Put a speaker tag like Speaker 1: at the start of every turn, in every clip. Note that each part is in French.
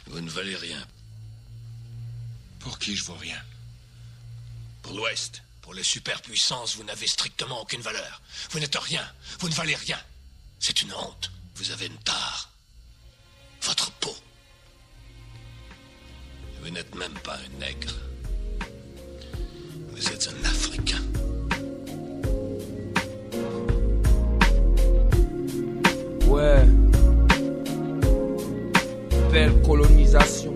Speaker 1: Vous ne valez rien.
Speaker 2: Pour qui je vaux rien?
Speaker 1: Pour l'Ouest, pour les superpuissances, vous n'avez strictement aucune valeur. Vous n'êtes rien, vous ne valez rien. C'est une honte. Vous avez une tare. Votre peau. Vous n'êtes même pas un nègre. Vous êtes un Africain.
Speaker 3: Ouais. Belle colonisation.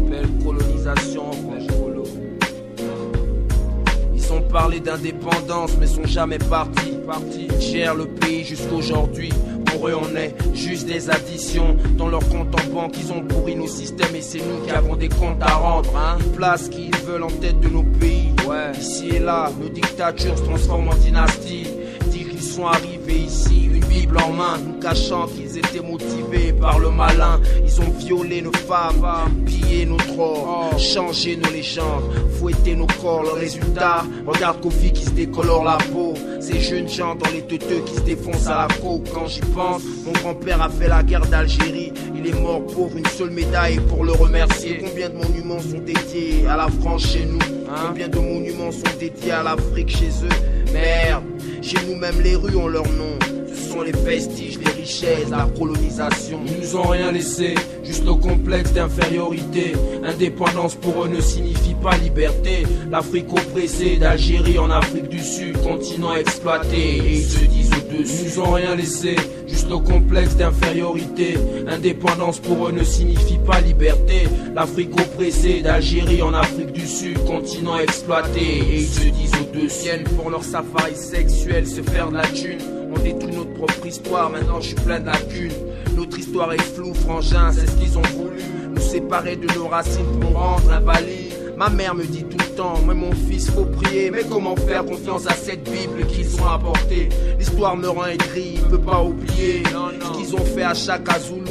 Speaker 3: Belle colonisation, belle colo. Ils ont parlé d'indépendance mais sont jamais partis. Ils gèrent le pays jusqu'aujourd'hui. Pour eux on est juste des additions. Dans leur compte en banque ils ont pourri nos systèmes. Et c'est nous qui avons des comptes à rendre, hein. Ils placent qui ils veulent en tête de nos pays, ouais. Ici et là, nos dictatures se transforment en dynastie. Dire qu'ils sont arrivés ici, une Bible en main, nous cachant qu'ils étaient motivés par le malin. Ils ont violé nos femmes, pillé nos trônes, changé nos légendes, fouetté nos corps. Le résultat, regarde Kofi qui se décolore la peau. Ces jeunes gens dans les teuteux qui se défoncent à la coke. Quand j'y pense, mon grand-père a fait la guerre d'Algérie. Il est mort pauvre, une seule médaille pour le remercier. Combien de monuments sont dédiés à la France chez nous, hein? Combien de monuments sont dédiés à l'Afrique chez eux? Merde, chez nous même les rues ont leur nom. Ce sont les vestiges, les richesses, la colonisation. Ils nous ont rien laissé, juste le complexe d'infériorité. Indépendance pour eux ne signifie pas liberté. L'Afrique oppressée, d'Algérie en Afrique du Sud, continent exploité. Et ils se disent au-dessus. Ils nous ont rien laissé, juste le complexe d'infériorité. Indépendance pour eux ne signifie pas liberté. L'Afrique oppressée, d'Algérie en Afrique du Sud, continent exploité. Et ils se disent au-dessus. Viennent pour leur safari sexuel se faire de la thune. On détruit notre propre histoire, maintenant je suis plein de lacunes. Notre histoire est floue, frangin, c'est ce qu'ils ont voulu. Nous séparer de nos racines pour nous rendre invalides. Ma mère me dit tout le temps, mais mon fils faut prier. Mais comment faire confiance à cette Bible qu'ils ont apportée? L'histoire me rend aigri, je peux pas oublier ce qu'ils ont fait à Chaka Zulu,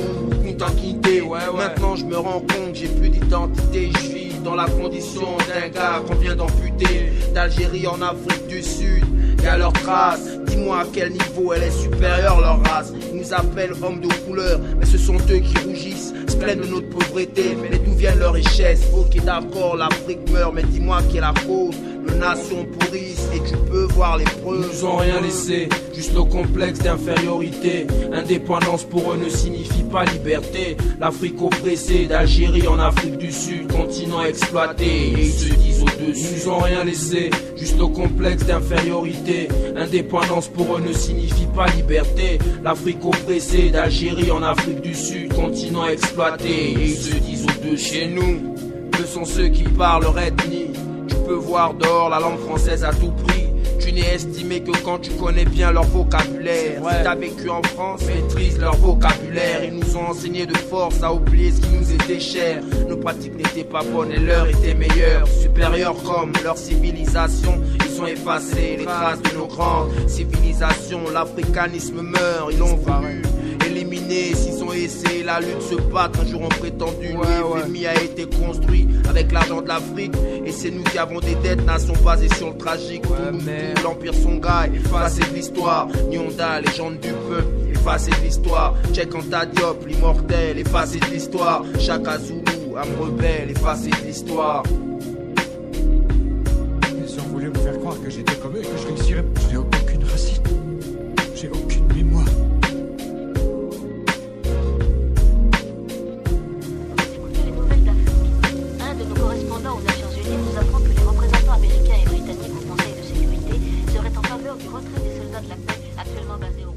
Speaker 3: Kunta Kinte. Maintenant je me rends compte, j'ai plus d'identité. Je vis dans la condition d'un gars qu'on vient d'amputer. D'Algérie en Afrique du Sud, y'a leur trace. Dis-moi à quel niveau elle est supérieure leur race. Ils nous appellent hommes de couleur, mais ce sont eux qui rougissent, se plaignent de notre pauvreté. Mais d'où vient leur richesse? Ok d'accord, l'Afrique meurt, mais dis-moi quelle est la cause. Nos nations pourrissent et tu peux voir les preuves. Ils nous ont rien laissé, juste le complexe d'infériorité. Indépendance pour eux ne signifie pas liberté. L'Afrique oppressée, d'Algérie en Afrique du Sud, continent exploité. Et ils se disent au-dessus. Ils nous ont rien laissé, juste le complexe d'infériorité. Indépendance pour eux ne signifie pas liberté. L'Afrique oppressée, d'Algérie en Afrique du Sud, continent exploité. Et ils se disent au-dessus. Chez nous, ce sont ceux qui parlent leur ethnie. Tu peux voir dehors la langue française à tout prix. Tu n'es estimé que quand tu connais bien leur vocabulaire. Si t'as vécu en France, maîtrise leur vocabulaire. Ils nous ont enseigné de force à oublier ce qui nous était cher. Nos pratiques n'étaient pas bonnes et leur étaient meilleures. Supérieures comme leur civilisation, ils ont effacé les traces de nos grandes civilisations. L'africanisme meurt, ils l'ont voulu éliminer. S'ils ont essayé la lutte, se battre, un jour ont prétendu. Le FMI a été construit avec l'argent de l'Afrique. Et c'est nous qui avons des dettes, nation basée sur le tragique. L'Empire Songhai, effacé de l'histoire. Nyonda, légende du peuple, effacé de l'histoire. Cheikh Diop, l'immortel, effacé de l'histoire. Chaka Zulu, âme rebelle, effacé de l'histoire.
Speaker 2: Ils ont voulu me faire croire que j'étais comme eux et que je réussirais. Je n'ai aucune racine. J'ai aucune mémoire.
Speaker 4: Écoutez les nouvelles d'Afrique. Un de nos correspondants aux Nations Unies nous apprend que les représentants américains et britanniques au Conseil de sécurité seraient en faveur du retrait des soldats de la paix actuellement basés au